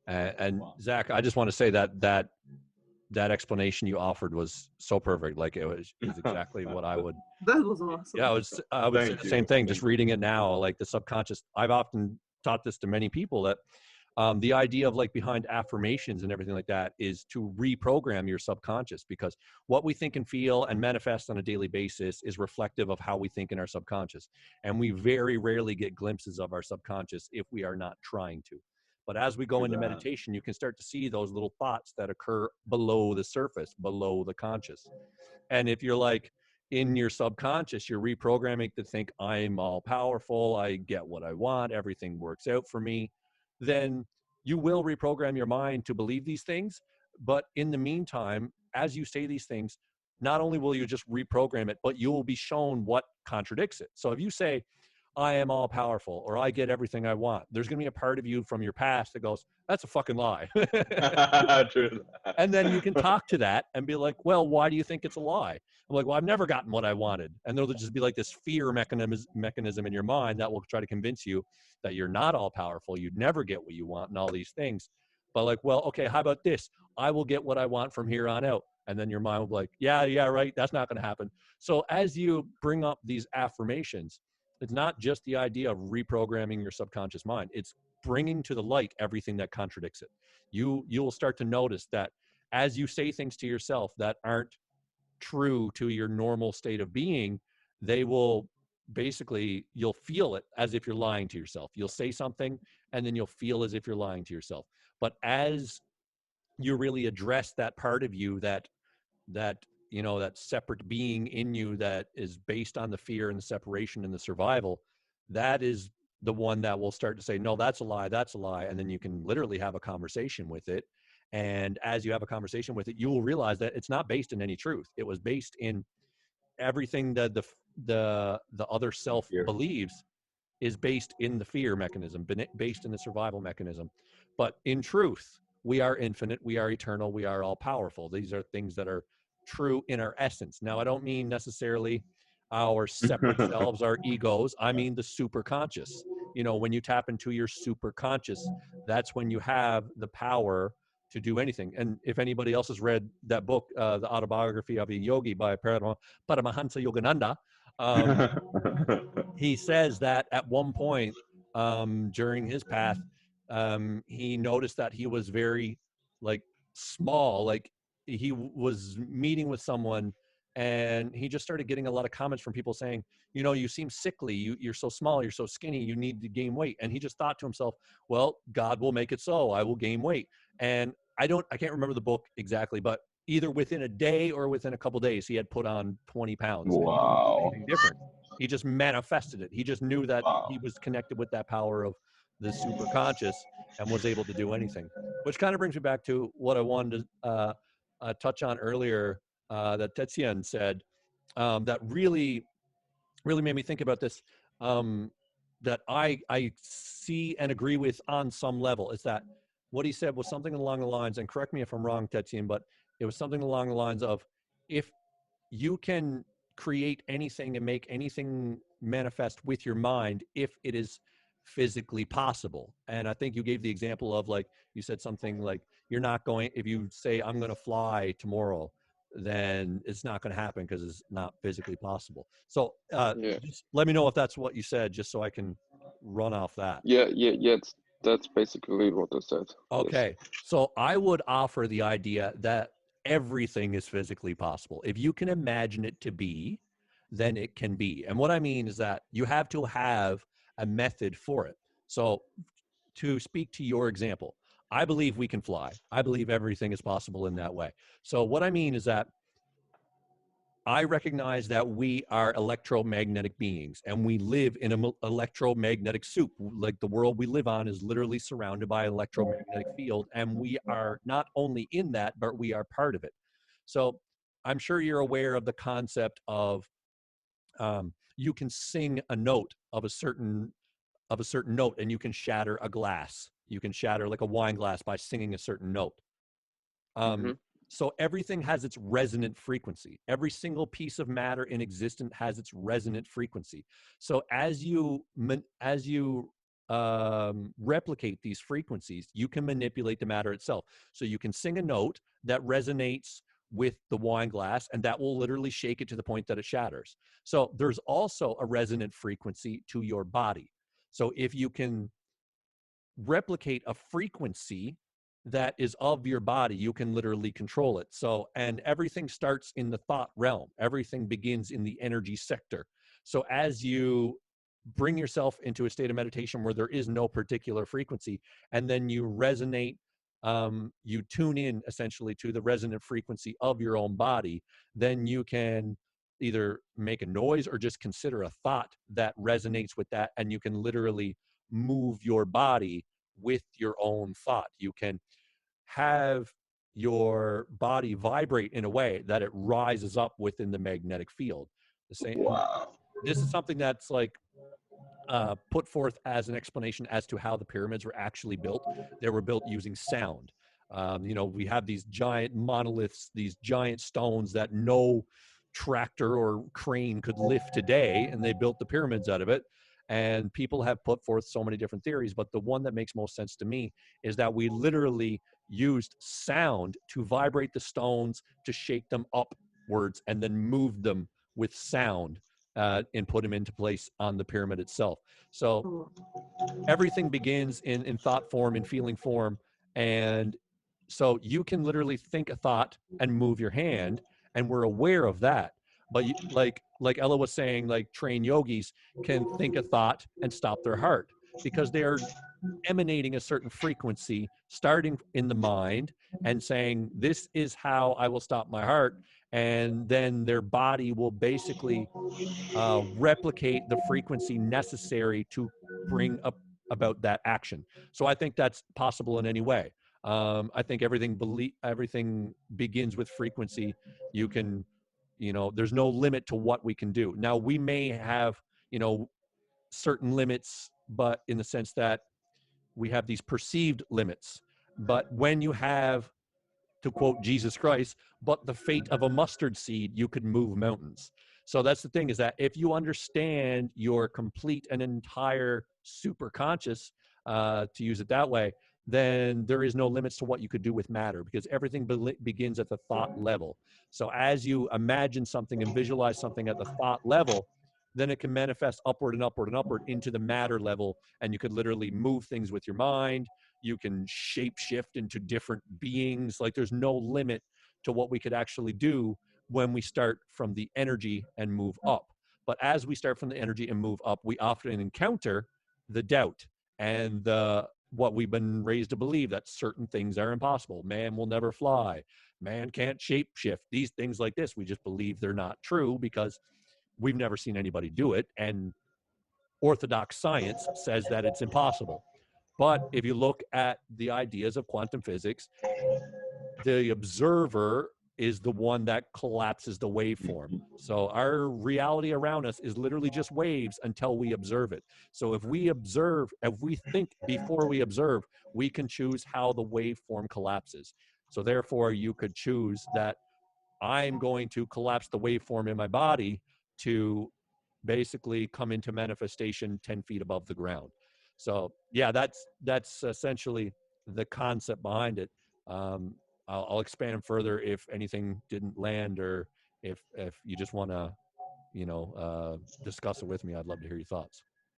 And Zach, I just want to say that explanation you offered was so perfect. Like is exactly what I would. That was awesome. Yeah, I would say Thank the you. same thing. Just Thank you. reading it now, like the subconscious. I've often taught this to many people that the idea of like behind affirmations and everything like that is to reprogram your subconscious, because what we think and feel and manifest on a daily basis is reflective of how we think in our subconscious. And we very rarely get glimpses of our subconscious if we are not trying to. But as we go into meditation, you can start to see those little thoughts that occur below the surface, below the conscious. And if you're like in your subconscious, you're reprogramming to think I'm all powerful, I get what I want, everything works out for me, then you will reprogram your mind to believe these things. But in the meantime, as you say these things, not only will you just reprogram it, but you will be shown what contradicts it. So if you say, I am all powerful, or I get everything I want, there's going to be a part of you from your past that goes, that's a fucking lie. True. And then you can talk to that and be like, well, why do you think it's a lie? I'm like, well, I've never gotten what I wanted. And there'll just be like this fear mechanism in your mind that will try to convince you that you're not all powerful. You'd never get what you want and all these things. But like, well, okay, how about this? I will get what I want from here on out. And then your mind will be like, yeah, right. That's not going to happen. So as you bring up these affirmations, it's not just the idea of reprogramming your subconscious mind. It's bringing to the light everything that contradicts it. You will start to notice that as you say things to yourself that aren't true to your normal state of being, they will basically, you'll feel it as if you're lying to yourself. You'll say something and then you'll feel as if you're lying to yourself. But as you really address that part of you that that separate being in you that is based on the fear and the separation and the survival, that is the one that will start to say, no, that's a lie, that's a lie. And then you can literally have a conversation with it. And as you have a conversation with it, you will realize that it's not based in any truth. It was based in everything that the other self believes is based in the fear mechanism, based in the survival mechanism. But in truth, we are infinite, we are eternal, we are all powerful. These are things that are true in our essence. Now, I don't mean necessarily our separate selves, our egos. I mean the super conscious. When you tap into your super conscious, that's when you have the power to do anything. And if anybody else has read that book, The Autobiography of a Yogi by Paramahansa Yogananda, he says that at one point during his path, he noticed that he was very like small, like he was meeting with someone and he just started getting a lot of comments from people saying, you seem sickly, you're so small, you're so skinny, you need to gain weight. And he just thought to himself, well, God will make it so, I will gain weight. And I can't remember the book exactly, but either within a day or within a couple of days, he had put on 20 pounds. Wow. Anything different. He just manifested it. He just knew that he was connected with that power of the super conscious and was able to do anything. Which kind of brings me back to what I wanted to touch on earlier that Tetsuyan said that really made me think about this, that I see and agree with on some level, is that what he said was something along the lines, and correct me if I'm wrong, Tetsuyan, but it was something along the lines of, if you can create anything and make anything manifest with your mind if it is physically possible. And I think you gave the example of, like, you said something like, if you say, I'm going to fly tomorrow, then it's not going to happen because it's not physically possible. So just let me know if that's what you said, just so I can run off that. Yeah. That's basically what I said. Okay. Yes. So I would offer the idea that everything is physically possible. If you can imagine it to be, then it can be. And what I mean is that you have to have a method for it. So to speak to your example, I believe we can fly. I believe everything is possible in that way. So what I mean is that I recognize that we are electromagnetic beings and we live in an electromagnetic soup. Like, the world we live on is literally surrounded by an electromagnetic field, and we are not only in that, but we are part of it. So I'm sure you're aware of the concept of you can sing a note of a certain note, and you can shatter a glass. You can shatter like a wine glass by singing a certain note. So everything has its resonant frequency. Every single piece of matter in existence has its resonant frequency. So as you replicate these frequencies, you can manipulate the matter itself. So you can sing a note that resonates with the wine glass, and that will literally shake it to the point that it shatters. So there's also a resonant frequency to your body. So if you can replicate a frequency that is of your body, you can literally control it. So, and everything starts in the thought realm. Everything begins in the energy sector. So as you bring yourself into a state of meditation where there is no particular frequency, and then you resonate, you tune in essentially to the resonant frequency of your own body, then you can either make a noise or just consider a thought that resonates with that, and you can literally move your body with your own thought. You can have your body vibrate in a way that it rises up within the magnetic field. The same. Wow. This is something that's like put forth as an explanation as to how the pyramids were actually built. They were built using sound. We have these giant monoliths, these giant stones that no tractor or crane could lift today, and they built the pyramids out of it. And people have put forth so many different theories, but the one that makes most sense to me is that we literally used sound to vibrate the stones, to shake them upwards, and then move them with sound, and put them into place on the pyramid itself. So everything begins in thought form, in feeling form. And so you can literally think a thought and move your hand, and we're aware of that. But like Ella was saying, like trained yogis can think a thought and stop their heart because they are emanating a certain frequency starting in the mind and saying, this is how I will stop my heart. And then their body will basically replicate the frequency necessary to bring up about that action. So I think that's possible in any way. I think everything begins with frequency. You can, there's no limit to what we can do. Now we may have, certain limits, but in the sense that we have these perceived limits. But when you have, to quote Jesus Christ, but the fate of a mustard seed, you could move mountains. So that's the thing, is that if you understand your complete and entire superconscious, to use it that way, then there is no limits to what you could do with matter, because everything begins at the thought level. So as you imagine something and visualize something at the thought level, then it can manifest upward and upward and upward into the matter level, and you could literally move things with your mind. You can shape shift into different beings. Like there's no limit to what we could actually do when we start from the energy and move up. But as we start from the energy and move up, we often encounter the doubt and the what we've been raised to believe, that certain things are impossible. Man will never fly. Man can't shape shift. These things like this, we just believe they're not true because we've never seen anybody do it. And orthodox science says that it's impossible. But if you look at the ideas of quantum physics, the observer is the one that collapses the waveform. So our reality around us is literally just waves until we observe it. So if we think before we observe, we can choose how the waveform collapses. So therefore, you could choose that I'm going to collapse the waveform in my body to basically come into manifestation 10 feet above the ground. So yeah, that's essentially the concept behind it. I'll expand further if anything didn't land, or if you just want to, discuss it with me. I'd love to hear your thoughts.